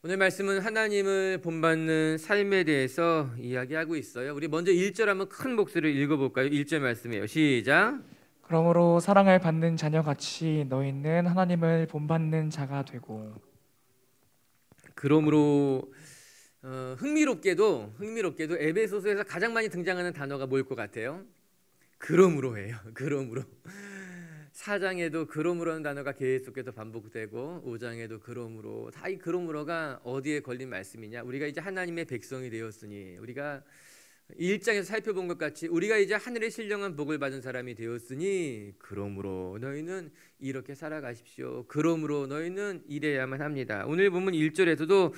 오늘 말씀은 하나님을 본받는 삶에 대해서 이야기하고 있어요. 우리 먼저 1절 한번 큰 목소리로 읽어볼까요? 1절 말씀이에요. 시작. 그러므로 사랑을 받는 자녀같이 너희는 하나님을 본받는 자가 되고. 그러므로 흥미롭게도 에베소서에서 가장 많이 등장하는 단어가 뭘 것 같아요? 그러므로예요. 그러므로. 4장에도 그러므로는 단어가 계속해서 반복되고 5장에도 그러므로, 다 이 그러므로가 어디에 걸린 말씀이냐? 우리가 이제 하나님의 백성이 되었으니, 우리가 1장에서 살펴본 것 같이 우리가 이제 하늘의 신령한 복을 받은 사람이 되었으니 그러므로 너희는 이렇게 살아가십시오. 그러므로 너희는 이래야만 합니다. 오늘 보면 1절에서도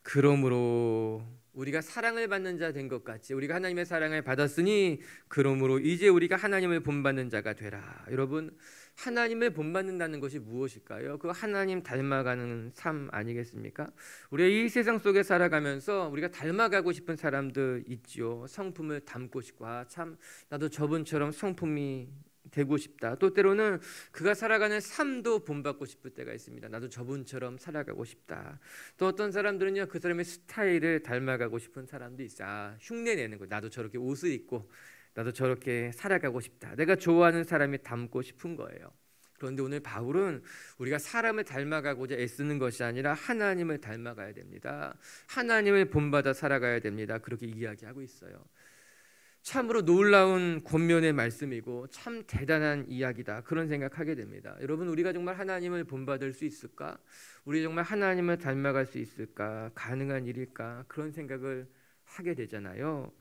그러므로 우리가 사랑을 받는 자 된 것 같이 우리가 하나님의 사랑을 받았으니 그러므로 이제 우리가 하나님을 본받는 자가 되라. 여러분, 하나님을 본받는다는 것이 무엇일까요? 그 하나님 닮아가는 삶 아니겠습니까? 우리가 이 세상 속에 살아가면서 우리가 닮아가고 싶은 사람들 있지요. 성품을 닮고 싶고, 참 나도 저분처럼 성품이 되고 싶다. 또 때로는 그가 살아가는 삶도 본받고 싶을 때가 있습니다. 나도 저분처럼 살아가고 싶다. 또 어떤 사람들은요, 그 사람의 스타일을 닮아가고 싶은 사람도 있어. 흉내내는 거. 나도 저렇게 옷을 입고 나도 저렇게 살아가고 싶다. 내가 좋아하는 사람이 닮고 싶은 거예요. 그런데 오늘 바울은 우리가 사람을 닮아가고자 애쓰는 것이 아니라 하나님을 닮아가야 됩니다. 하나님을 본받아 살아가야 됩니다. 그렇게 이야기하고 있어요. 참으로 놀라운 권면의 말씀이고 참 대단한 이야기다, 그런 생각하게 됩니다. 여러분, 우리가 정말 하나님을 본받을 수 있을까? 우리 정말 하나님을 닮아갈 수 있을까? 가능한 일일까? 그런 생각을 하게 되잖아요.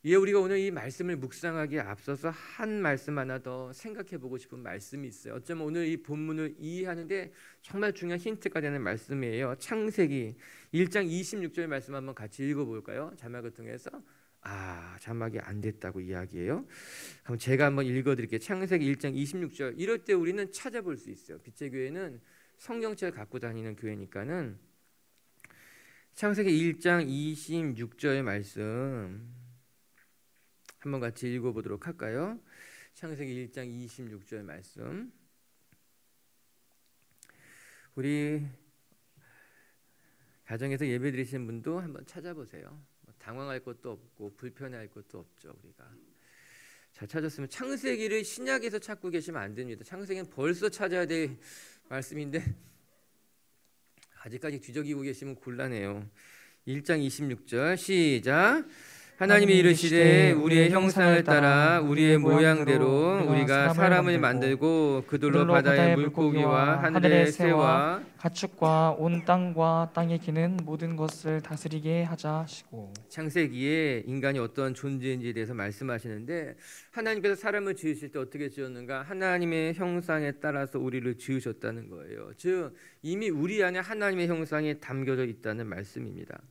예, 우리가 오늘 이 말씀을 묵상하기에 앞서서 한 말씀 하나 더 생각해 보고 싶은 말씀이 있어요. 어쩌면 오늘 이 본문을 이해하는데 정말 중요한 힌트가 되는 말씀이에요. 창세기 1장 26절 말씀 한번 같이 읽어볼까요? 자막을 통해서. 자막이 안 됐다고 이야기해요. 그럼 제가 한번 읽어드릴게요. 창세기 1장 26절. 이럴 때 우리는 찾아볼 수 있어요. 빛의 교회는 성경책을 갖고 다니는 교회니까는. 창세기 1장 26절 말씀 한번 같이 읽어보도록 할까요? 창세기 1장 26절 말씀. 우리 가정에서 예배 드리시는 분도 한번 찾아보세요. 당황할 것도 없고 불편할 것도 없죠. 우리가 잘 찾았으면, 창세기를 신약에서 찾고 계시면 안 됩니다. 창세기는 벌써 찾아야 될 말씀인데 아직까지 뒤적이고 계시면 곤란해요. 1장 26절 시작. 하나님이 이르시되 우리의 형상을 따라 우리의 모양대로 우리가 사람을 만들고 그들로 바다의 물고기와 하늘의 새와 가축과 온 땅과 땅에 기는 모든 것을 다스리게 하자 하시고. 창세기에 인간이 어떤 존재인지에 대해서 말씀하시는데, 하나님께서 사람을 지으실 때 어떻게 지었는가? 하나님의 형상에 따라서 우리를 지으셨다는 거예요. 즉 이미 우리 안에 하나님의 형상이 담겨져 있다는 말씀입니다.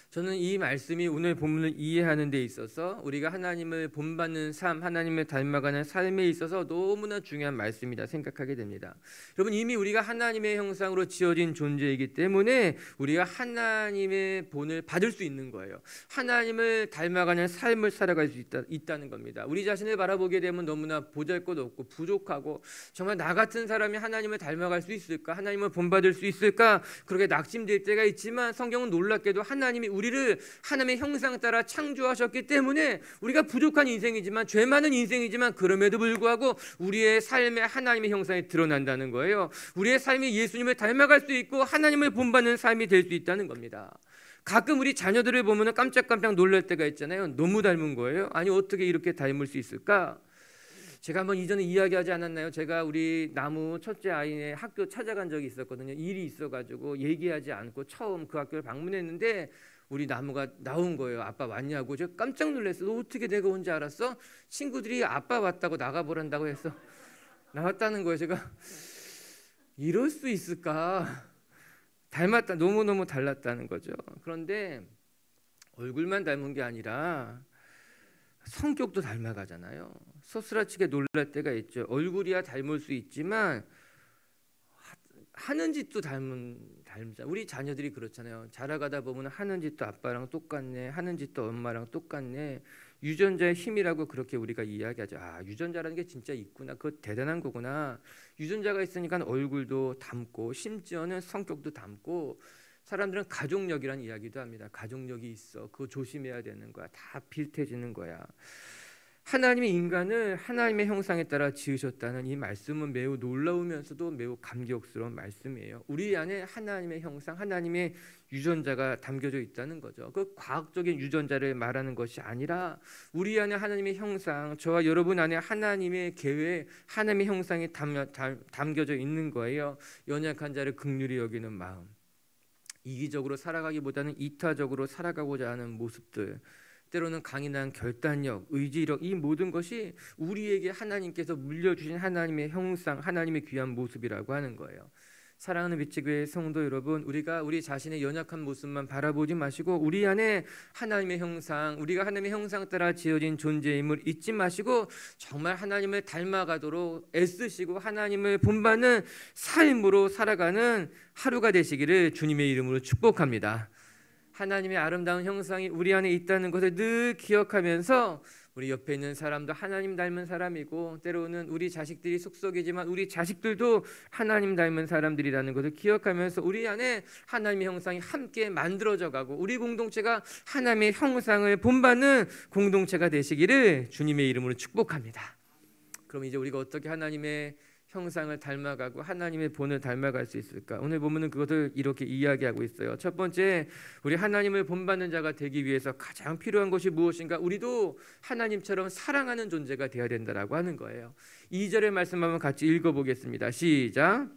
저는 이 말씀이 오늘 본문을 이해하는 데 있어서 우리가 하나님을 본받는 삶, 하나님을 닮아가는 삶에 있어서 너무나 중요한 말씀이다 생각하게 됩니다. 여러분, 이미 우리가 하나님의 형상으로 지어진 존재이기 때문에 우리가 하나님의 본을 받을 수 있는 거예요. 하나님을 닮아가는 삶을 살아갈 수 있다는 겁니다. 우리 자신을 바라보게 되면 너무나 보잘것없고 부족하고, 정말 나 같은 사람이 하나님을 닮아갈 수 있을까? 하나님을 본받을 수 있을까? 그렇게 낙심될 때가 있지만, 성경은 놀랍게도 하나님이 우리를 하나님의 형상 따라 창조하셨기 때문에 우리가 부족한 인생이지만, 죄 많은 인생이지만, 그럼에도 불구하고 우리의 삶에 하나님의 형상이 드러난다는 거예요. 우리의 삶이 예수님을 닮아갈 수 있고 하나님을 본받는 삶이 될 수 있다는 겁니다. 가끔 우리 자녀들을 보면 깜짝깜짝 놀랄 때가 있잖아요. 너무 닮은 거예요. 아니, 어떻게 이렇게 닮을 수 있을까? 제가 한번 이전에 이야기하지 않았나요? 제가 우리 나무 첫째 아이의 학교 찾아간 적이 있었거든요. 일이 있어가지고 얘기하지 않고 처음 그 학교를 방문했는데 우리 나무가 나온 거예요. 아빠 왔냐고. 제가 깜짝 놀랐어요. 너 어떻게 내가 온지 알았어? 친구들이 아빠 왔다고 나가보란다고 해서 나왔다는 거예요. 제가 이럴 수 있을까? 닮았다, 너무너무 달랐다는 거죠. 그런데 얼굴만 닮은 게 아니라 성격도 닮아가잖아요. 소스라치게 놀랄 때가 있죠. 얼굴이야 닮을 수 있지만 하는 짓도 닮자. 우리 자녀들이 그렇잖아요. 자라가다 보면 하는 짓도 아빠랑 똑같네, 하는 짓도 엄마랑 똑같네. 유전자의 힘이라고 그렇게 우리가 이야기하죠. 아, 유전자라는 게 진짜 있구나. 그거 대단한 거구나. 유전자가 있으니까 얼굴도 닮고 심지어는 성격도 닮고, 사람들은 가족력이라는 이야기도 합니다. 가족력이 있어. 그거 조심해야 되는 거야. 다 비슷해지는 거야. 하나님이 인간을 하나님의 형상에 따라 지으셨다는 이 말씀은 매우 놀라우면서도 매우 감격스러운 말씀이에요. 우리 안에 하나님의 형상, 하나님의 유전자가 담겨져 있다는 거죠. 그 과학적인 유전자를 말하는 것이 아니라 우리 안에 하나님의 형상, 저와 여러분 안에 하나님의 계획, 하나님의 형상이 담겨져 있는 거예요. 연약한 자를 긍휼히 여기는 마음, 이기적으로 살아가기보다는 이타적으로 살아가고자 하는 모습들, 때로는 강인한 결단력, 의지력, 이 모든 것이 우리에게 하나님께서 물려주신 하나님의 형상, 하나님의 귀한 모습이라고 하는 거예요. 사랑하는 빛의교회 성도 여러분, 우리가 우리 자신의 연약한 모습만 바라보지 마시고 우리 안에 하나님의 형상, 우리가 하나님의 형상 따라 지어진 존재임을 잊지 마시고 정말 하나님을 닮아가도록 애쓰시고 하나님을 본받는 삶으로 살아가는 하루가 되시기를 주님의 이름으로 축복합니다. 하나님의 아름다운 형상이 우리 안에 있다는 것을 늘 기억하면서 우리 옆에 있는 사람도 하나님 닮은 사람이고, 때로는 우리 자식들이 속속이지만 우리 자식들도 하나님 닮은 사람들이라는 것을 기억하면서 우리 안에 하나님의 형상이 함께 만들어져 가고 우리 공동체가 하나님의 형상을 본받는 공동체가 되시기를 주님의 이름으로 축복합니다. 그럼 이제 우리가 어떻게 하나님의 형상을 닮아가고 하나님의 본을 닮아갈 수 있을까? 오늘 보면은 그것을 이렇게 이야기하고 있어요. 첫 번째, 우리 하나님을 본받는 자가 되기 위해서 가장 필요한 것이 무엇인가? 우리도 하나님처럼 사랑하는 존재가 되어야 된다라고 하는 거예요. 2절의 말씀 한번 같이 읽어보겠습니다. 시작.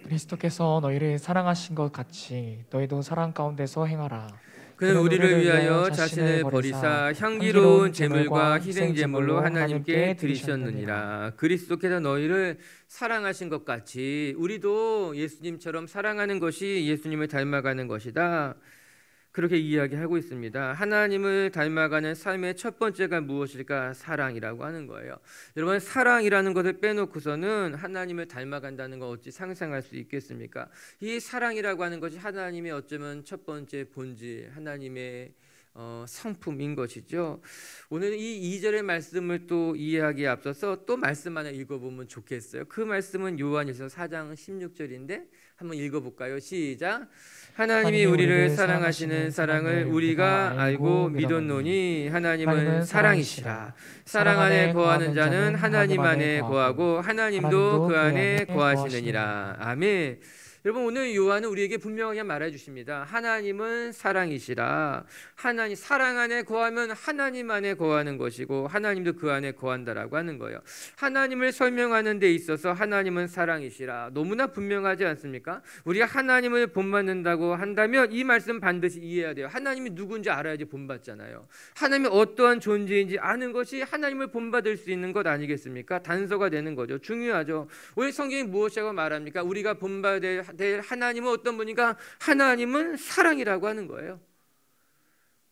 그리스도께서 너희를 사랑하신 것 같이 너희도 사랑 가운데서 행하라. 그는 우리를 위하여 자신을 버리사 향기로운 제물과 희생 제물로 하나님께 드리셨느니라. 그리스도께서 너희를 사랑하신 것 같이 우리도 예수님처럼 사랑하는 것이 예수님을 닮아가는 것이다. 그렇게 이야기하고 있습니다. 하나님을 닮아가는 삶의 첫 번째가 무엇일까? 사랑이라고 하는 거예요. 여러분, 사랑이라는 것을 빼놓고서는 하나님을 닮아간다는 거 어찌 상상할 수 있겠습니까? 이 사랑이라고 하는 것이 하나님의 어쩌면 첫 번째 본질, 하나님의 성품인 것이죠. 오늘 이 2절의 말씀을 또 이해하기에 앞서서 또 말씀 하나 읽어보면 좋겠어요. 그 말씀은 요한일서 4장 16절인데 한번 읽어볼까요? 시작. 하나님이 우리를 사랑하시는 사랑을 우리가 알고 믿었노니 하나님은 사랑이시라. 사랑 안에 거하는 자는 하나님 안에 거하고 하나님도 그 안에 거하시느니라. 아멘. 여러분, 오늘 요한은 우리에게 분명하게 말해 주십니다. 하나님은 사랑이시라. 하나님, 사랑 안에 거하면 하나님 안에 거하는 것이고 하나님도 그 안에 거한다라고 하는 거예요. 하나님을 설명하는 데 있어서 하나님은 사랑이시라. 너무나 분명하지 않습니까? 우리가 하나님을 본받는다고 한다면 이 말씀 반드시 이해해야 돼요. 하나님이 누군지 알아야지 본받잖아요. 하나님이 어떠한 존재인지 아는 것이 하나님을 본받을 수 있는 것 아니겠습니까? 단서가 되는 거죠. 중요하죠. 오늘 성경이 무엇이라고 말합니까? 우리가 본받을 하나님은 어떤 분인가? 하나님은 사랑이라고 하는 거예요.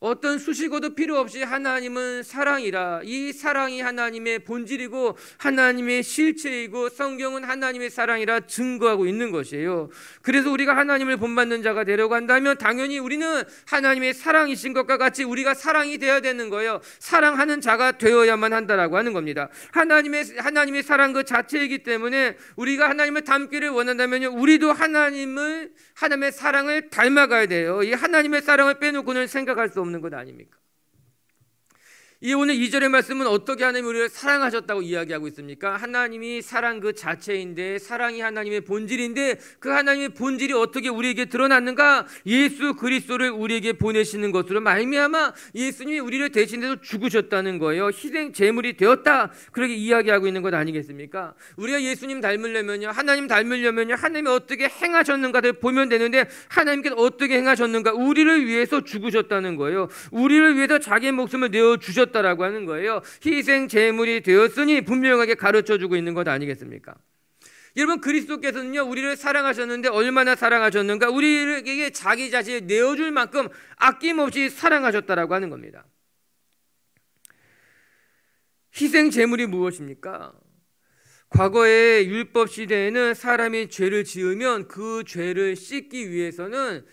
어떤 수식어도 필요 없이 하나님은 사랑이라. 이 사랑이 하나님의 본질이고 하나님의 실체이고 성경은 하나님의 사랑이라 증거하고 있는 것이에요. 그래서 우리가 하나님을 본받는 자가 되려고 한다면 당연히 우리는 하나님의 사랑이신 것과 같이 우리가 사랑이 되어야 되는 거예요. 사랑하는 자가 되어야만 한다라고 하는 겁니다. 하나님의 사랑 그 자체이기 때문에 우리가 하나님을 닮기를 원한다면 우리도 하나님의 사랑을 닮아가야 돼요. 이 하나님의 사랑을 빼놓고는 생각할 수 없는 것 아닙니까? 이 오늘 2절의 말씀은 어떻게 하나님이 우리를 사랑하셨다고 이야기하고 있습니까? 하나님이 사랑 그 자체인데, 사랑이 하나님의 본질인데 그 하나님의 본질이 어떻게 우리에게 드러났는가? 예수 그리스도를 우리에게 보내시는 것으로 말미암아 예수님이 우리를 대신해서 죽으셨다는 거예요. 희생 제물이 되었다. 그렇게 이야기하고 있는 것 아니겠습니까? 우리가 예수님 닮으려면요, 하나님 닮으려면요, 하나님이 어떻게 행하셨는가를 보면 되는데 하나님께서 어떻게 행하셨는가? 우리를 위해서 죽으셨다는 거예요. 우리를 위해서 자기의 목숨을 내어주셨다라고 하는 거예요. 희생 제물이 되었으니 분명하게 가르쳐주고 있는 것 아니겠습니까? 여러분, 그리스도께서는요 우리를 사랑하셨는데 얼마나 사랑하셨는가? 우리에게 자기 자신을 내어줄 만큼 아낌없이 사랑하셨다라고 하는 겁니다. 희생 제물이 무엇입니까? 과거의 율법 시대에는 사람이 죄를 지으면 그 죄를 씻기 위해서는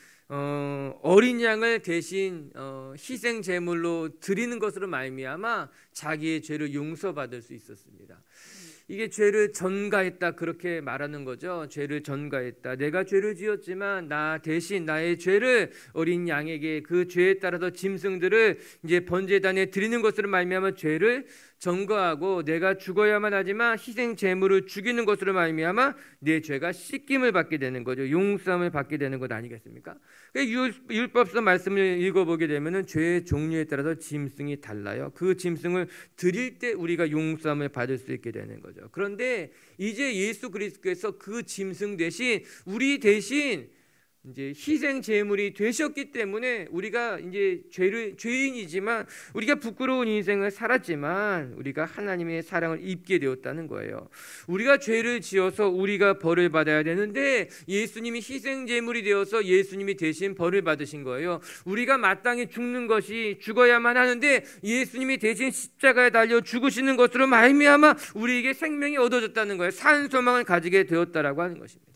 어린 양을 대신 희생 제물로 드리는 것으로 말미암아 자기의 죄를 용서받을 수 있었습니다. 이게 죄를 전가했다 그렇게 말하는 거죠. 죄를 전가했다. 내가 죄를 지었지만 나 대신 나의 죄를 어린 양에게 그 죄에 따라서 짐승들을 이제 번제단에 드리는 것으로 말미암아 죄를 전가하고 내가 죽어야만 하지만 희생 제물을 죽이는 것으로 말미암아 내 죄가 씻김을 받게 되는 거죠. 용서함을 받게 되는 것 아니겠습니까? 율법서 말씀을 읽어보게 되면은 죄의 종류에 따라서 짐승이 달라요. 그 짐승을 드릴 때 우리가 용서함을 받을 수 있게 되는 거죠. 그런데 이제 예수 그리스도께서 그 짐승 대신 우리 대신 이제 희생 제물이 되셨기 때문에 우리가 이제 죄인이지만 우리가 부끄러운 인생을 살았지만 우리가 하나님의 사랑을 입게 되었다는 거예요. 우리가 죄를 지어서 우리가 벌을 받아야 되는데 예수님이 희생 제물이 되어서 예수님이 대신 벌을 받으신 거예요. 우리가 마땅히 죽는 것이 죽어야만 하는데 예수님이 대신 십자가에 달려 죽으시는 것으로 말미암아 우리에게 생명이 얻어졌다는 거예요. 산 소망을 가지게 되었다라고 하는 것입니다.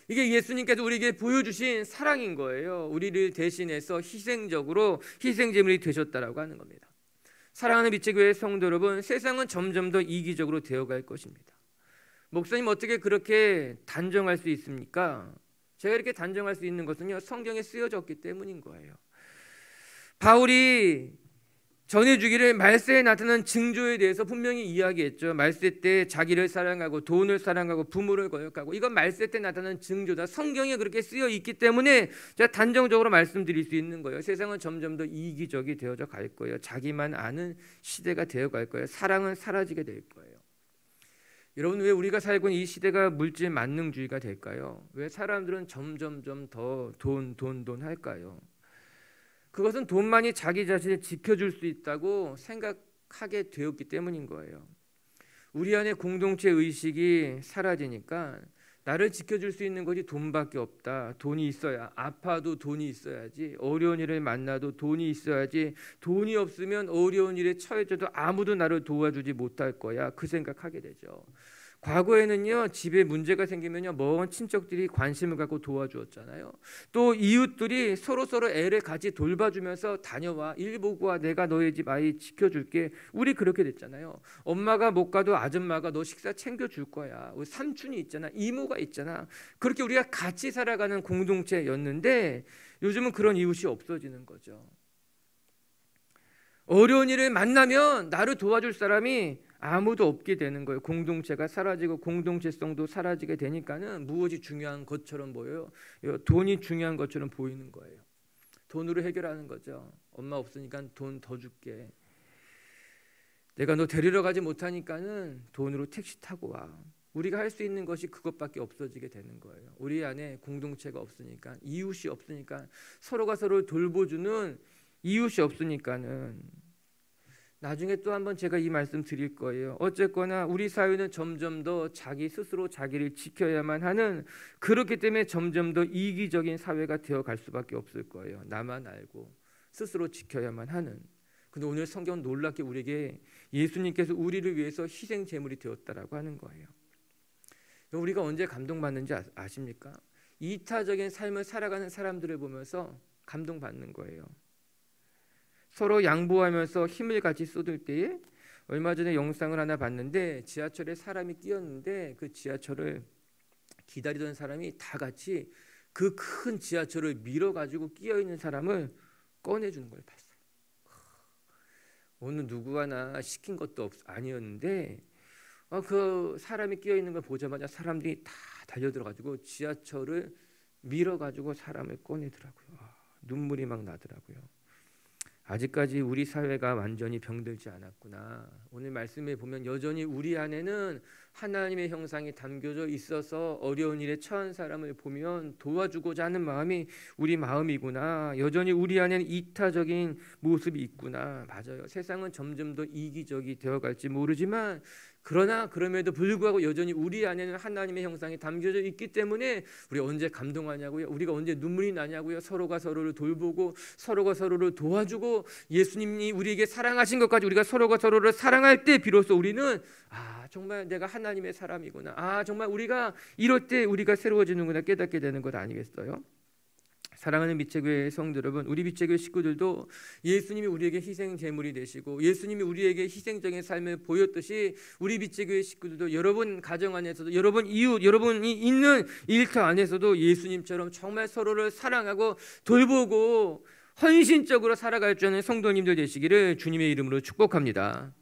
이게 예수님께서 우리에게 보여주신 사랑인 거예요. 우리를 대신해서 희생적으로 희생제물이 되셨다라고 하는 겁니다. 사랑하는 빛의교회 성도 여러분, 세상은 점점 더 이기적으로 되어갈 것입니다. 목사님 어떻게 그렇게 단정할 수 있습니까? 제가 이렇게 단정할 수 있는 것은요, 성경에 쓰여졌기 때문인 거예요. 바울이 전해주기를 말세에 나타난 징조에 대해서 분명히 이야기했죠. 말세 때 자기를 사랑하고 돈을 사랑하고 부모를 거역하고, 이건 말세 때 나타난 징조다. 성경에 그렇게 쓰여 있기 때문에 제가 단정적으로 말씀드릴 수 있는 거예요. 세상은 점점 더 이기적이 되어져 갈 거예요. 자기만 아는 시대가 되어갈 거예요. 사랑은 사라지게 될 거예요. 여러분, 왜 우리가 살고 있는 이 시대가 물질 만능주의가 될까요? 왜 사람들은 점점점 더 돈 할까요? 그것은 돈만이 자기 자신을 지켜줄 수 있다고 생각하게 되었기 때문인 거예요. 우리 안에 공동체 의식이 사라지니까 나를 지켜줄 수 있는 것이 돈밖에 없다. 돈이 있어야, 아파도 돈이 있어야지, 어려운 일을 만나도 돈이 있어야지, 돈이 없으면 어려운 일에 처해져도 아무도 나를 도와주지 못할 거야. 그 생각하게 되죠. 과거에는요, 집에 문제가 생기면요, 먼 친척들이 관심을 갖고 도와주었잖아요. 또 이웃들이 서로 애를 같이 돌봐주면서 다녀와, 일 보고 와, 내가 너희 집 아이 지켜줄게. 우리 그렇게 됐잖아요. 엄마가 못 가도 아줌마가 너 식사 챙겨줄 거야. 우리 삼촌이 있잖아, 이모가 있잖아. 그렇게 우리가 같이 살아가는 공동체였는데 요즘은 그런 이웃이 없어지는 거죠. 어려운 일을 만나면 나를 도와줄 사람이 아무도 없게 되는 거예요. 공동체가 사라지고 공동체성도 사라지게 되니까는 무엇이 중요한 것처럼 보여요? 돈이 중요한 것처럼 보이는 거예요. 돈으로 해결하는 거죠. 엄마 없으니까 돈 더 줄게. 내가 너 데리러 가지 못하니까는 돈으로 택시 타고 와. 우리가 할 수 있는 것이 그것밖에 없어지게 되는 거예요. 우리 안에 공동체가 없으니까, 이웃이 없으니까, 서로가 서로를 돌보주는 이웃이 없으니까는. 나중에 또 한번 제가 이 말씀 드릴 거예요. 어쨌거나 우리 사회는 점점 더 자기 스스로 자기를 지켜야만 하는, 그렇기 때문에 점점 더 이기적인 사회가 되어갈 수밖에 없을 거예요. 나만 알고 스스로 지켜야만 하는. 근데 오늘 성경은 놀랍게 우리에게 예수님께서 우리를 위해서 희생 제물이 되었다라고 하는 거예요. 우리가 언제 감동받는지 아십니까? 이타적인 삶을 살아가는 사람들을 보면서 감동받는 거예요. 서로 양보하면서 힘을 같이 쏟을 때에, 얼마 전에 영상을 하나 봤는데 지하철에 사람이 끼었는데 그 지하철을 기다리던 사람이 다 같이 그 큰 지하철을 밀어가지고 끼어있는 사람을 꺼내주는 걸 봤어요. 오늘 누구 하나 시킨 것도 아니었는데 그 사람이 끼어있는 걸 보자마자 사람들이 다 달려들어가지고 지하철을 밀어가지고 사람을 꺼내더라고요. 눈물이 막 나더라고요. 아직까지 우리 사회가 완전히 병들지 않았구나. 오늘 말씀에 보면 여전히 우리 안에는 하나님의 형상이 담겨져 있어서 어려운 일에 처한 사람을 보면 도와주고자 하는 마음이 우리 마음이구나. 여전히 우리 안에는 이타적인 모습이 있구나. 맞아요. 세상은 점점 더 이기적이 되어갈지 모르지만, 그러나 그럼에도 불구하고 여전히 우리 안에는 하나님의 형상이 담겨져 있기 때문에 우리 언제 감동하냐고요? 우리가 언제 눈물이 나냐고요? 서로가 서로를 돌보고 서로가 서로를 도와주고 예수님이 우리에게 사랑하신 것까지 우리가 서로가 서로를 사랑할 때 비로소 우리는 정말 내가 하나님의 사람이구나. 정말 우리가 이럴 때 우리가 새로워지는구나 깨닫게 되는 것 아니겠어요? 사랑하는 밑재교회 성도 여러분, 우리 밑재교회 식구들도 예수님이 우리에게 희생 제물이 되시고 예수님이 우리에게 희생적인 삶을 보였듯이 우리 밑재교회 식구들도 여러분 가정 안에서도 여러분 이웃, 여러분이 있는 일터 안에서도 예수님처럼 정말 서로를 사랑하고 돌보고 헌신적으로 살아갈 줄 아는 성도님들 되시기를 주님의 이름으로 축복합니다.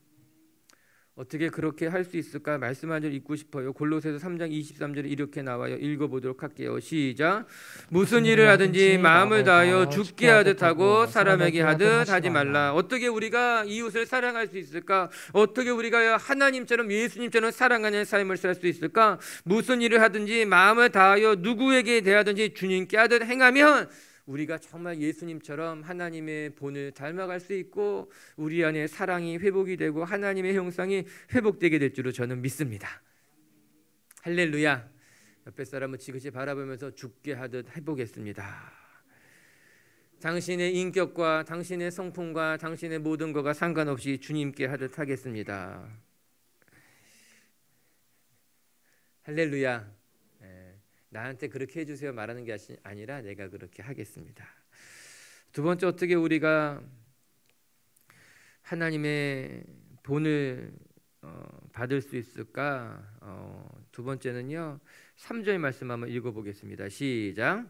어떻게 그렇게 할 수 있을까? 말씀 한 절 읽고 싶어요. 골로새서 3장 23절에 이렇게 나와요. 읽어보도록 할게요. 시작. 무슨 일을 하든지 마음을 다하여 죽게 하듯 하고 사람에게 하듯 하지 말라. 어떻게 우리가 이웃을 사랑할 수 있을까? 어떻게 우리가 하나님처럼 예수님처럼 사랑하는 삶을 살 수 있을까? 무슨 일을 하든지 마음을 다하여 누구에게 대하든지 주님께 하듯 행하면 우리가 정말 예수님처럼 하나님의 본을 닮아갈 수 있고 우리 안에 사랑이 회복이 되고 하나님의 형상이 회복되게 될 줄로 저는 믿습니다. 할렐루야. 옆에 사람을 지그시 바라보면서 죽게 하듯 해보겠습니다. 당신의 인격과 당신의 성품과 당신의 모든 것과 상관없이 주님께 하듯 하겠습니다. 할렐루야. 나한테 그렇게 해주세요 말하는 게 아니라 내가 그렇게 하겠습니다. 두 번째, 어떻게 우리가 하나님의 본을 받을 수 있을까? 두 번째는요, 3절 말씀 한번 읽어보겠습니다. 시작.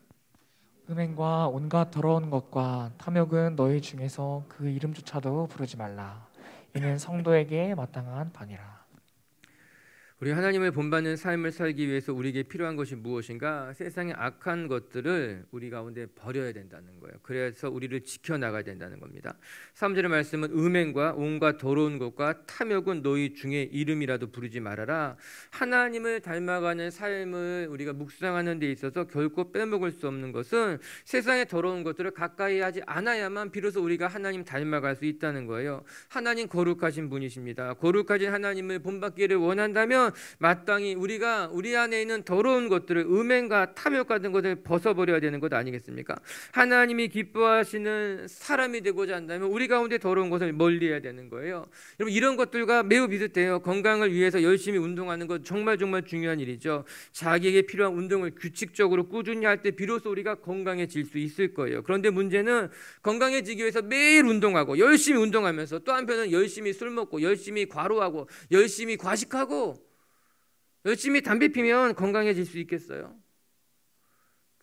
음행과 온갖 더러운 것과 탐욕은 너희 중에서 그 이름조차도 부르지 말라. 이는 성도에게 마땅한 바니라. 우리 하나님을 본받는 삶을 살기 위해서 우리에게 필요한 것이 무엇인가? 세상의 악한 것들을 우리 가운데 버려야 된다는 거예요. 그래서 우리를 지켜나가야 된다는 겁니다. 3절의 말씀은 음행과 온갖 더러운 것과 탐욕은 너희 중에 이름이라도 부르지 말아라. 하나님을 닮아가는 삶을 우리가 묵상하는 데 있어서 결코 빼먹을 수 없는 것은 세상의 더러운 것들을 가까이 하지 않아야만 비로소 우리가 하나님 닮아갈 수 있다는 거예요. 하나님 거룩하신 분이십니다. 거룩하신 하나님을 본받기를 원한다면 마땅히 우리가 우리 안에 있는 더러운 것들을 음행과 탐욕 같은 것을 벗어버려야 되는 것 아니겠습니까? 하나님이 기뻐하시는 사람이 되고자 한다면 우리 가운데 더러운 것을 멀리해야 되는 거예요. 여러분, 이런 것들과 매우 비슷해요. 건강을 위해서 열심히 운동하는 것 정말 중요한 일이죠. 자기에게 필요한 운동을 규칙적으로 꾸준히 할 때 비로소 우리가 건강해질 수 있을 거예요. 그런데 문제는 건강해지기 위해서 매일 운동하고 열심히 운동하면서 또 한편은 열심히 술 먹고 열심히 과로하고 열심히 과식하고 열심히 담배 피면 건강해질 수 있겠어요?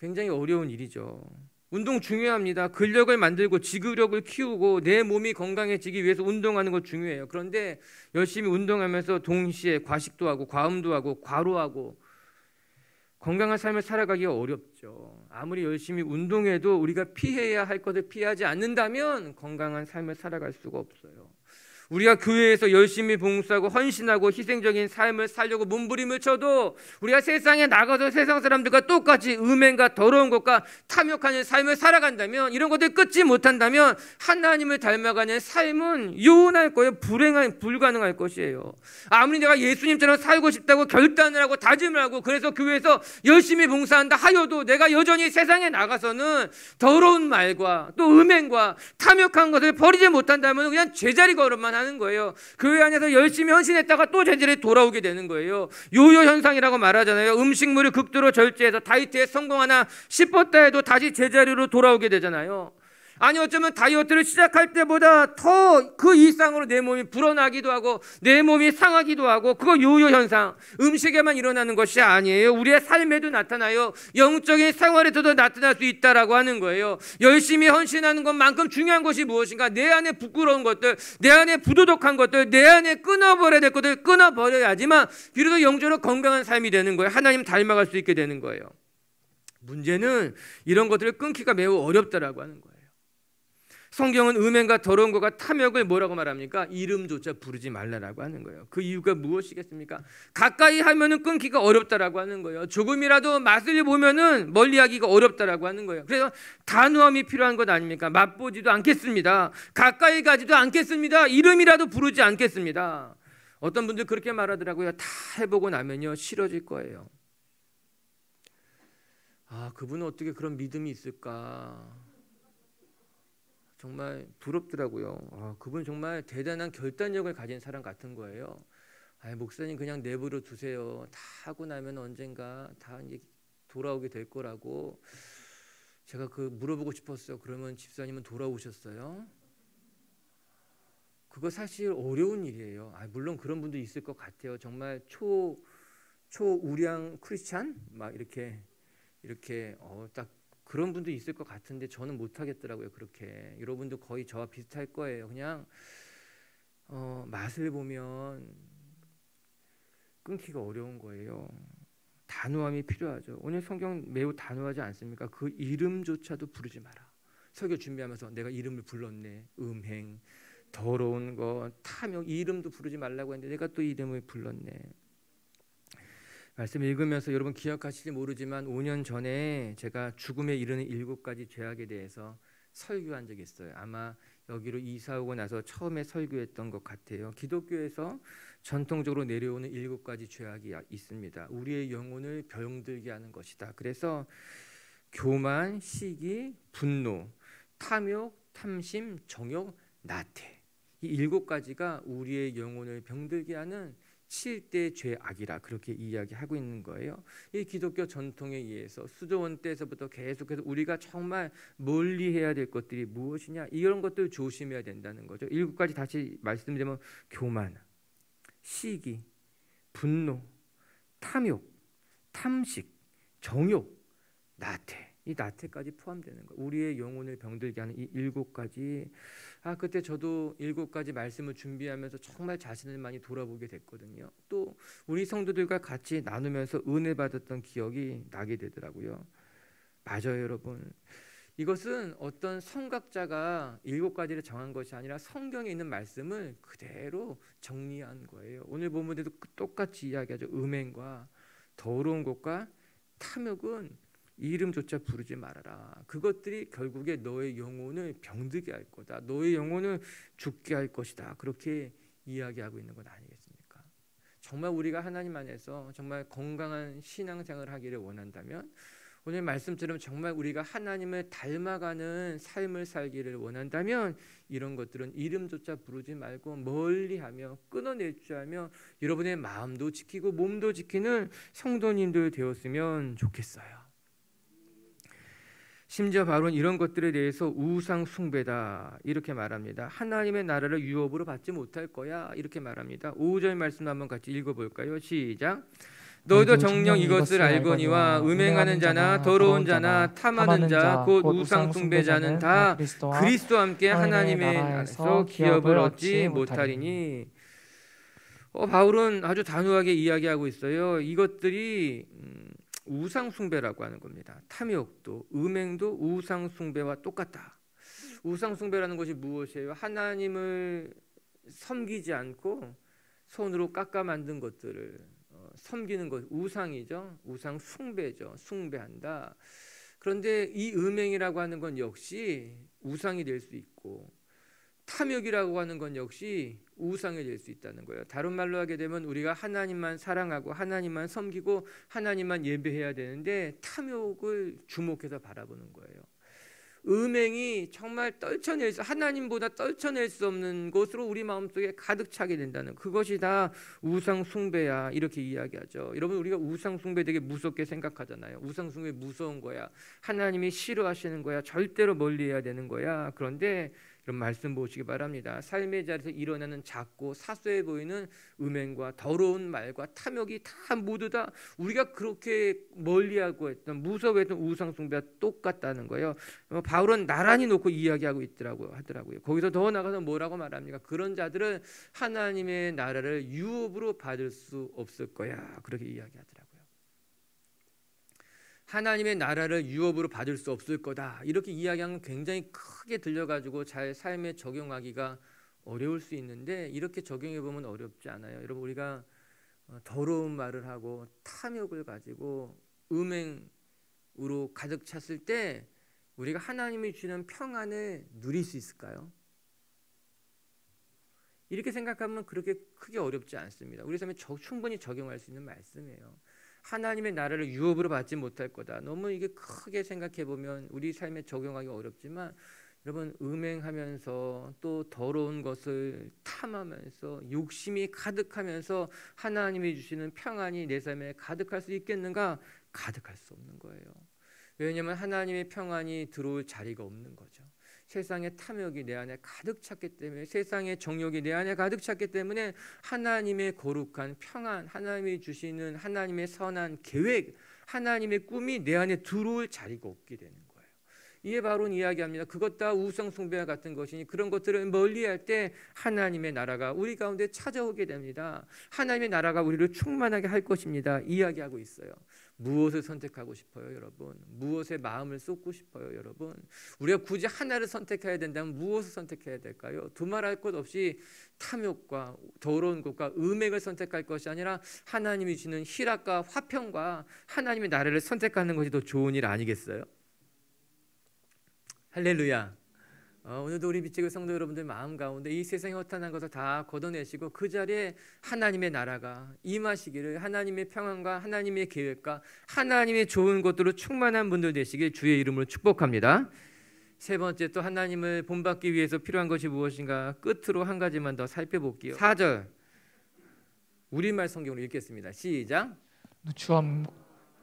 굉장히 어려운 일이죠. 운동 중요합니다. 근력을 만들고 지구력을 키우고 내 몸이 건강해지기 위해서 운동하는 것 중요해요. 그런데 열심히 운동하면서 동시에 과식도 하고 과음도 하고 과로하고 건강한 삶을 살아가기가 어렵죠. 아무리 열심히 운동해도 우리가 피해야 할 것을 피하지 않는다면 건강한 삶을 살아갈 수가 없어요. 우리가 교회에서 열심히 봉사하고 헌신하고 희생적인 삶을 살려고 몸부림을 쳐도 우리가 세상에 나가서 세상 사람들과 똑같이 음행과 더러운 것과 탐욕하는 삶을 살아간다면, 이런 것들 끊지 못한다면 하나님을 닮아가는 삶은 요원할 거예요. 불가능할 것이에요. 아무리 내가 예수님처럼 살고 싶다고 결단을 하고 다짐을 하고 그래서 교회에서 열심히 봉사한다 하여도 내가 여전히 세상에 나가서는 더러운 말과 또 음행과 탐욕한 것을 버리지 못한다면 그냥 제자리 걸음만 하는 거예요. 교회 안에서 열심히 헌신했다가 또 제자리에 돌아오게 되는 거예요. 요요 현상이라고 말하잖아요. 음식물을 극도로 절제해서 다이어트에 성공하나 싶었다 해도 다시 제자리로 돌아오게 되잖아요. 아니, 어쩌면 다이어트를 시작할 때보다 더 그 이상으로 내 몸이 불어나기도 하고 내 몸이 상하기도 하고, 그거 요요 현상, 음식에만 일어나는 것이 아니에요. 우리의 삶에도 나타나요. 영적인 생활에서도 나타날 수 있다라고 하는 거예요. 열심히 헌신하는 것만큼 중요한 것이 무엇인가? 내 안에 부끄러운 것들, 내 안에 부도덕한 것들, 내 안에 끊어버려야 될 것들 끊어버려야지만 비로소 영적으로 건강한 삶이 되는 거예요. 하나님 닮아갈 수 있게 되는 거예요. 문제는 이런 것들을 끊기가 매우 어렵다라고 하는 거예요. 성경은 음행과 더러운 것과 탐욕을 뭐라고 말합니까? 이름조차 부르지 말라라고 하는 거예요. 그 이유가 무엇이겠습니까? 가까이 하면은 끊기가 어렵다라고 하는 거예요. 조금이라도 맛을 보면은 멀리하기가 어렵다라고 하는 거예요. 그래서 단호함이 필요한 것 아닙니까? 맛보지도 않겠습니다. 가까이 가지도 않겠습니다. 이름이라도 부르지 않겠습니다. 어떤 분들 그렇게 말하더라고요. 다 해보고 나면요 싫어질 거예요. 아, 그분은 어떻게 그런 믿음이 있을까? 정말 부럽더라고요. 아, 그분 정말 대단한 결단력을 가진 사람 같은 거예요. 아, 목사님 그냥 내버려 두세요. 다 하고 나면 언젠가 다 이제 돌아오게 될 거라고. 제가 그 물어보고 싶었어요. 그러면 집사님은 돌아오셨어요? 그거 사실 어려운 일이에요. 물론 그런 분도 있을 것 같아요. 정말 초우량 크리스찬 막 이렇게 딱 그런 분도 있을 것 같은데 저는 못 하겠더라고요. 그렇게 여러분도 거의 저와 비슷할 거예요. 그냥 맛을 보면 끊기가 어려운 거예요. 단호함이 필요하죠. 오늘 성경 매우 단호하지 않습니까? 그 이름조차도 부르지 마라. 설교 준비하면서 내가 이름을 불렀네. 음행, 더러운 거, 탐욕, 이 이름도 부르지 말라고 했는데 내가 또 이름을 불렀네. 말씀 읽으면서 여러분 기억하실지 모르지만 5년 전에 제가 죽음에 이르는 7가지 죄악에 대해서 설교한 적이 있어요. 아마 여기로 이사 오고 나서 처음에 설교했던 것 같아요. 기독교에서 전통적으로 내려오는 7가지 죄악이 있습니다. 우리의 영혼을 병들게 하는 것이다. 그래서 교만, 시기, 분노, 탐욕, 탐심, 정욕, 나태, 이 7가지가 우리의 영혼을 병들게 하는 7대 죄악이라 그렇게 이야기하고 있는 거예요. 이 기독교 전통에 의해서 수조원 때에서부터 계속해서 우리가 정말 멀리해야 될 것들이 무엇이냐, 이런 것들 조심해야 된다는 거죠. 7가지 다시 말씀드리면 교만, 시기, 분노, 탐욕, 탐식, 정욕, 나태, 이 나태까지 포함되는 거예요. 우리의 영혼을 병들게 하는 이 7가지. 그때 저도 7가지 말씀을 준비하면서 정말 자신을 많이 돌아보게 됐거든요. 또 우리 성도들과 같이 나누면서 은혜 받았던 기억이 나게 되더라고요. 맞아요, 여러분. 이것은 어떤 성각자가 7가지를 정한 것이 아니라 성경에 있는 말씀을 그대로 정리한 거예요. 오늘 본문에도 똑같이 이야기하죠. 음행과 더러운 것과 탐욕은 이름조차 부르지 말아라. 그것들이 결국에 너의 영혼을 병들게 할 거다. 너의 영혼을 죽게 할 것이다. 그렇게 이야기하고 있는 건 아니겠습니까? 정말 우리가 하나님 안에서 정말 건강한 신앙생활을 하기를 원한다면, 오늘 말씀처럼 정말 우리가 하나님을 닮아가는 삶을 살기를 원한다면, 이런 것들은 이름조차 부르지 말고 멀리하며 끊어낼 줄 알며 여러분의 마음도 지키고 몸도 지키는 성도님들 되었으면 좋겠어요. 심지어 바로는 이런 것들에 대해서 우상 숭배다 이렇게 말합니다. 하나님의 나라를 유업으로 받지 못할 거야 이렇게 말합니다. 5절 말씀 한번 같이 읽어볼까요? 시작. 너희도 정녕 이것을 알거니와 음행하는 자나 더러운 자나 탐하는 자 곧 우상 숭배자는 다 그리스도와 함께 하나님의 나라에서 기업을 얻지 못하리니. 바울은 아주 단호하게 이야기하고 있어요. 이것들이 우상 숭배라고 하는 겁니다. 탐욕도 음행도 우상 숭배와 똑같다. 우상 숭배라는 것이 무엇이에요? 하나님을 섬기지 않고 손으로 깎아 만든 것들을 섬기는 것, 우상이죠. 우상 숭배죠. 숭배한다. 그런데 이 음행이라고 하는 건 역시 우상이 될 수 있고, 탐욕이라고 하는 건 역시 우상이 될 수 있다는 거예요. 다른 말로 하게 되면 우리가 하나님만 사랑하고 하나님만 섬기고 하나님만 예배해야 되는데 탐욕을 주목해서 바라보는 거예요. 음행이 정말 하나님보다 떨쳐낼 수 없는 것으로 우리 마음속에 가득 차게 된다는, 그것이 다 우상 숭배야 이렇게 이야기하죠. 여러분, 우리가 우상 숭배 되게 무섭게 생각하잖아요. 우상 숭배 무서운 거야. 하나님이 싫어하시는 거야. 절대로 멀리해야 되는 거야. 그런데 그런 말씀 보시기 바랍니다. 삶의 자리에서 일어나는 작고 사소해 보이는 음행과 더러운 말과 탐욕이 다 모두 다 우리가 그렇게 멀리하고 했던 무서워했던 우상 숭배와 똑같다는 거예요. 바울은 나란히 놓고 이야기하고 하더라고요. 거기서 더 나가서 뭐라고 말합니까? 그런 자들은 하나님의 나라를 유업으로 받을 수 없을 거야. 그렇게 이야기하더라고요. 하나님의 나라를 유업으로 받을 수 없을 거다 이렇게 이야기하면 굉장히 크게 들려가지고 잘 삶에 적용하기가 어려울 수 있는데, 이렇게 적용해 보면 어렵지 않아요. 여러분, 우리가 더러운 말을 하고 탐욕을 가지고 음행으로 가득 찼을 때 우리가 하나님이 주는 평안을 누릴 수 있을까요? 이렇게 생각하면 그렇게 크게 어렵지 않습니다. 우리 삶에 충분히 적용할 수 있는 말씀이에요. 하나님의 나라를 유업으로 받지 못할 거다. 너무 이게 크게 생각해 보면 우리 삶에 적용하기 어렵지만, 여러분, 음행하면서 또 더러운 것을 탐하면서 욕심이 가득하면서 하나님이 주시는 평안이 내 삶에 가득할 수 있겠는가? 가득할 수 없는 거예요. 왜냐하면 하나님의 평안이 들어올 자리가 없는 거죠. 세상의 탐욕이 내 안에 가득 찼기 때문에, 세상의 정욕이 내 안에 가득 찼기 때문에 하나님의 거룩한 평안, 하나님이 주시는 하나님의 선한 계획, 하나님의 꿈이 내 안에 들어올 자리가 없게 되는 거예요. 이에 바로는 이야기합니다. 그것 다 우상 숭배와 같은 것이니 그런 것들을 멀리할 때 하나님의 나라가 우리 가운데 찾아오게 됩니다. 하나님의 나라가 우리를 충만하게 할 것입니다. 이야기하고 있어요. 무엇을 선택하고 싶어요, 여러분? 무엇에 마음을 쏟고 싶어요, 여러분? 우리가 굳이 하나를 선택해야 된다면 무엇을 선택해야 될까요? 두말할 것 없이 탐욕과 더러운 것과 음행을 선택할 것이 아니라 하나님이 주는 희락과 화평과 하나님의 나라를 선택하는 것이 더 좋은 일 아니겠어요? 할렐루야. 오늘도 우리 빛의 성도 여러분들 마음 가운데 이 세상에 허탄한 것을 다 걷어내시고 그 자리에 하나님의 나라가 임하시기를, 하나님의 평안과 하나님의 계획과 하나님의 좋은 것들로 충만한 분들 되시길 주의 이름으로 축복합니다. 세 번째, 또 하나님을 본받기 위해서 필요한 것이 무엇인가 끝으로 한 가지만 더 살펴볼게요. 4절 우리말 성경으로 읽겠습니다. 시작.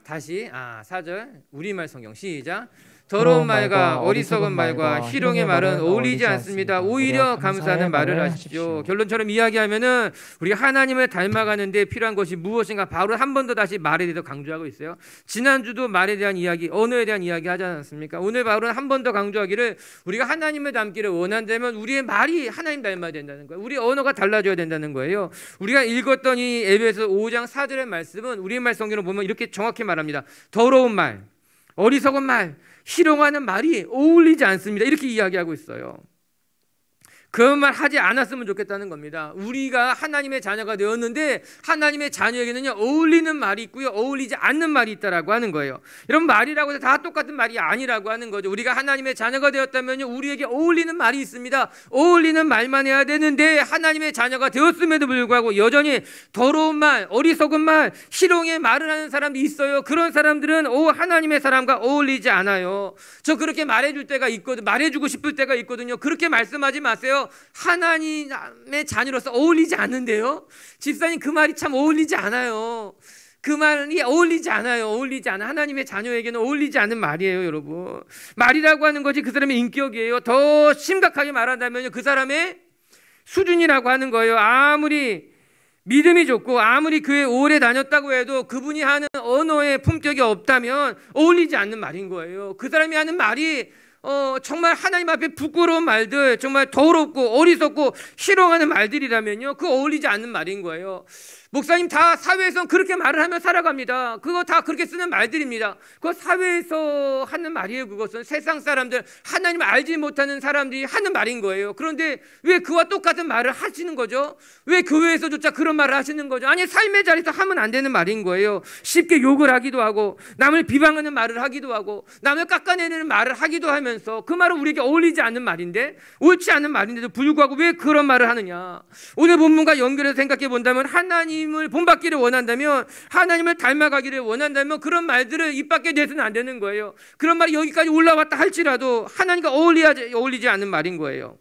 다시 4절 우리말 성경 시작. 더러운 말과 어리석은 말과 희롱의 말은 어울리지 않습니다. 오히려 감사하는 말을 하십시오. 결론처럼 이야기하면은 우리가 하나님을 닮아가는데 필요한 것이 무엇인가 바로 한 번 더 다시 말에 대해서 강조하고 있어요. 지난주도 말에 대한 이야기, 언어에 대한 이야기 하지 않았습니까? 오늘 바로는 한 번 더 강조하기를 우리가 하나님을 닮기를 원한다면 우리의 말이 하나님 닮아야 된다는 거예요. 우리 언어가 달라져야 된다는 거예요. 우리가 읽었던 이 에베소 5장 4절의 말씀은 우리의 말 성경을 보면 이렇게 정확히 말합니다. 더러운 말, 어리석은 말, 희롱하는 말이 어울리지 않습니다. 이렇게 이야기하고 있어요. 그런 말 하지 않았으면 좋겠다는 겁니다. 우리가 하나님의 자녀가 되었는데 하나님의 자녀에게는요 어울리는 말이 있고요 어울리지 않는 말이 있다라고 하는 거예요. 이런 말이라고 해서 다 똑같은 말이 아니라고 하는 거죠. 우리가 하나님의 자녀가 되었다면요 우리에게 어울리는 말이 있습니다. 어울리는 말만 해야 되는데 하나님의 자녀가 되었음에도 불구하고 여전히 더러운 말, 어리석은 말, 희롱의 말을 하는 사람도 있어요. 그런 사람들은 하나님의 사람과 어울리지 않아요. 저 그렇게 말해줄 때가 있거든, 말해주고 싶을 때가 있거든요. 그렇게 말씀하지 마세요. 하나님의 자녀로서 어울리지 않는데요. 집사님 그 말이 참 어울리지 않아요. 그 말이 어울리지 않아요. 어울리지 않아. 하나님의 자녀에게는 어울리지 않은 말이에요, 여러분. 말이라고 하는 것이 그 사람의 인격이에요. 더 심각하게 말한다면 그 사람의 수준이라고 하는 거예요. 아무리 믿음이 좋고 아무리 교회 오래 다녔다고 해도 그분이 하는 언어의 품격이 없다면 어울리지 않는 말인 거예요. 그 사람이 하는 말이 정말 하나님 앞에 부끄러운 말들, 정말 더럽고 어리석고 희롱하는 말들이라면요 그거 어울리지 않는 말인 거예요. 목사님 다 사회에서 그렇게 말을 하며 살아갑니다. 그거 다 그렇게 쓰는 말들입니다. 그거 사회에서 하는 말이에요. 그것은 세상 사람들, 하나님을 알지 못하는 사람들이 하는 말인 거예요. 그런데 왜 그와 똑같은 말을 하시는 거죠? 왜 교회에서조차 그런 말을 하시는 거죠? 아니 삶의 자리에서 하면 안 되는 말인 거예요. 쉽게 욕을 하기도 하고 남을 비방하는 말을 하기도 하고 남을 깎아내리는 말을 하기도 하면서 그 말은 우리에게 어울리지 않는 말인데, 옳지 않은 말인데도 불구하고 왜 그런 말을 하느냐. 오늘 본문과 연결해서 생각해 본다면 하나님을 본받기를 원한다면, 하나님을 닮아가기를 원한다면 그런 말들을 입 밖에 내서는 안 되는 거예요. 그런 말이 여기까지 올라왔다 할지라도 하나님과 어울리지 않는 말인 거예요.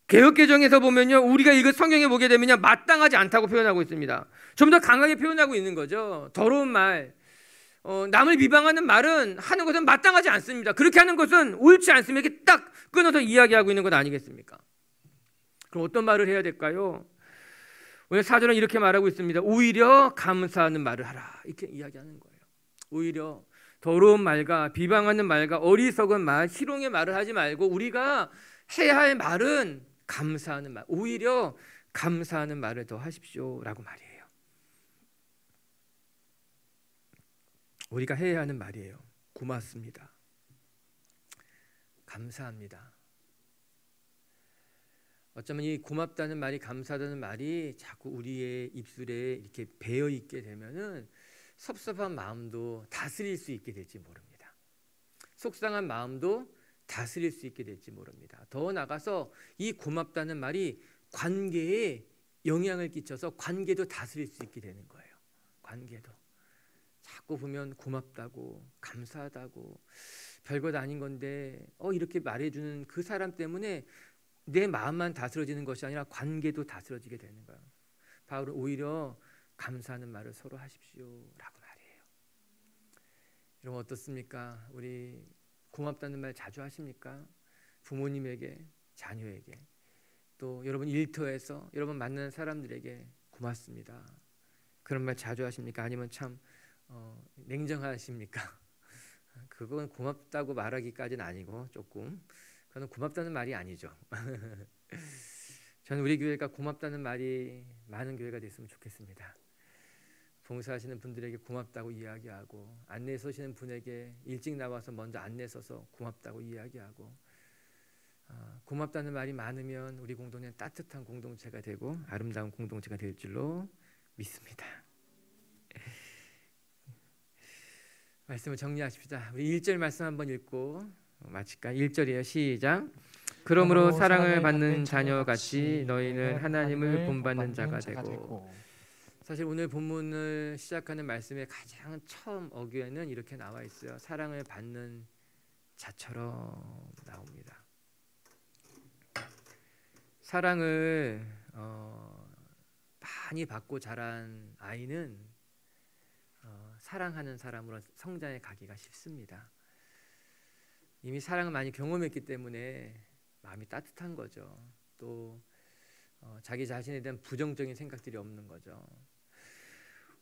개역개정에서 보면요 우리가 이거 성경에 보게 되면요 마땅하지 않다고 표현하고 있습니다. 좀 더 강하게 표현하고 있는 거죠. 더러운 말, 남을 비방하는 말은 하는 것은 마땅하지 않습니다. 그렇게 하는 것은 옳지 않습니다. 이렇게 딱 끊어서 이야기하고 있는 것 아니겠습니까? 그럼 어떤 말을 해야 될까요? 오늘 4절은 이렇게 말하고 있습니다. 오히려 감사하는 말을 하라, 이렇게 이야기하는 거예요. 오히려 더러운 말과 비방하는 말과 어리석은 말, 희롱의 말을 하지 말고 우리가 해야 할 말은 감사하는 말, 오히려 감사하는 말을 더 하십시오라고 말이에요. 우리가 해야 하는 말이에요. 고맙습니다, 감사합니다. 어쩌면 이 고맙다는 말이, 감사하다는 말이 자꾸 우리의 입술에 이렇게 배어 있게 되면은 섭섭한 마음도 다스릴 수 있게 될지 모릅니다. 속상한 마음도 다스릴 수 있게 될지 모릅니다. 더 나아가서 이 고맙다는 말이 관계에 영향을 끼쳐서 관계도 다스릴 수 있게 되는 거예요. 관계도 자꾸 보면 고맙다고, 감사하다고, 별것 아닌 건데 이렇게 말해주는 그 사람 때문에 내 마음만 다스려지는 것이 아니라 관계도 다스려지게 되는 거예요. 바울은 오히려 감사하는 말을 서로 하십시오라고 말해요. 여러분 어떻습니까? 우리 고맙다는 말 자주 하십니까? 부모님에게, 자녀에게, 또 여러분 일터에서 여러분 만나는 사람들에게 고맙습니다. 그런 말 자주 하십니까? 아니면 참 냉정하십니까? 그건 고맙다고 말하기까지는 아니고 조금 그건 고맙다는 말이 아니죠. 저는 우리 교회가 고맙다는 말이 많은 교회가 됐으면 좋겠습니다. 봉사하시는 분들에게 고맙다고 이야기하고, 안내 서시는 분에게 일찍 나와서 먼저 안내 서서 고맙다고 이야기하고, 고맙다는 말이 많으면 우리 공동체는 따뜻한 공동체가 되고 아름다운 공동체가 될 줄로 믿습니다. 말씀을 정리하십시다. 우리 1절 말씀 한번 읽고 마칠까요? 1절이에요. 시작. 그러므로 사랑을 받는 자녀같이 너희는 하나님을 본받는 자가 되고. 사실 오늘 본문을 시작하는 말씀의 가장 처음 어귀에는 이렇게 나와 있어요. 사랑을 받는 자처럼 나옵니다. 사랑을 많이 받고 자란 아이는 사랑하는 사람으로 성장해 가기가 쉽습니다. 이미 사랑을 많이 경험했기 때문에 마음이 따뜻한 거죠. 또 자기 자신에 대한 부정적인 생각들이 없는 거죠.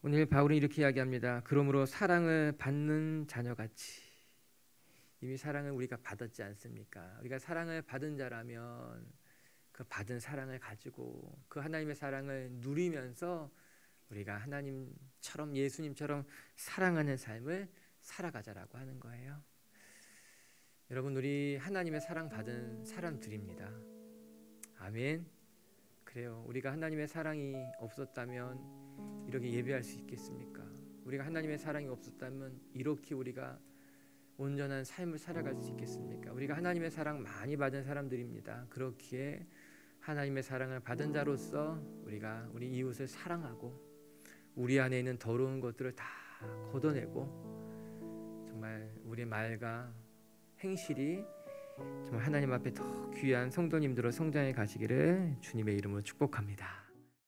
오늘 바울은 이렇게 이야기합니다. 그러므로 사랑을 받는 자녀같이. 이미 사랑을 우리가 받았지 않습니까? 우리가 사랑을 받은 자라면 그 받은 사랑을 가지고 그 하나님의 사랑을 누리면서 우리가 하나님처럼, 예수님처럼 사랑하는 삶을 살아가자라고 하는 거예요. 여러분, 우리 하나님의 사랑 받은 사람들입니다. 아멘. 그래요. 우리가 하나님의 사랑이 없었다면 이렇게 예배할 수 있겠습니까? 우리가 하나님의 사랑이 없었다면 이렇게 우리가 온전한 삶을 살아갈 수 있겠습니까? 우리가 하나님의 사랑 많이 받은 사람들입니다. 그렇기에 하나님의 사랑을 받은 자로서 우리가 우리 이웃을 사랑하고 우리 안에 있는 더러운 것들을 다 걷어내고 정말 우리의 말과 행실이 정말 하나님 앞에 더 귀한 성도님들로 성장해 가시기를 주님의 이름으로 축복합니다.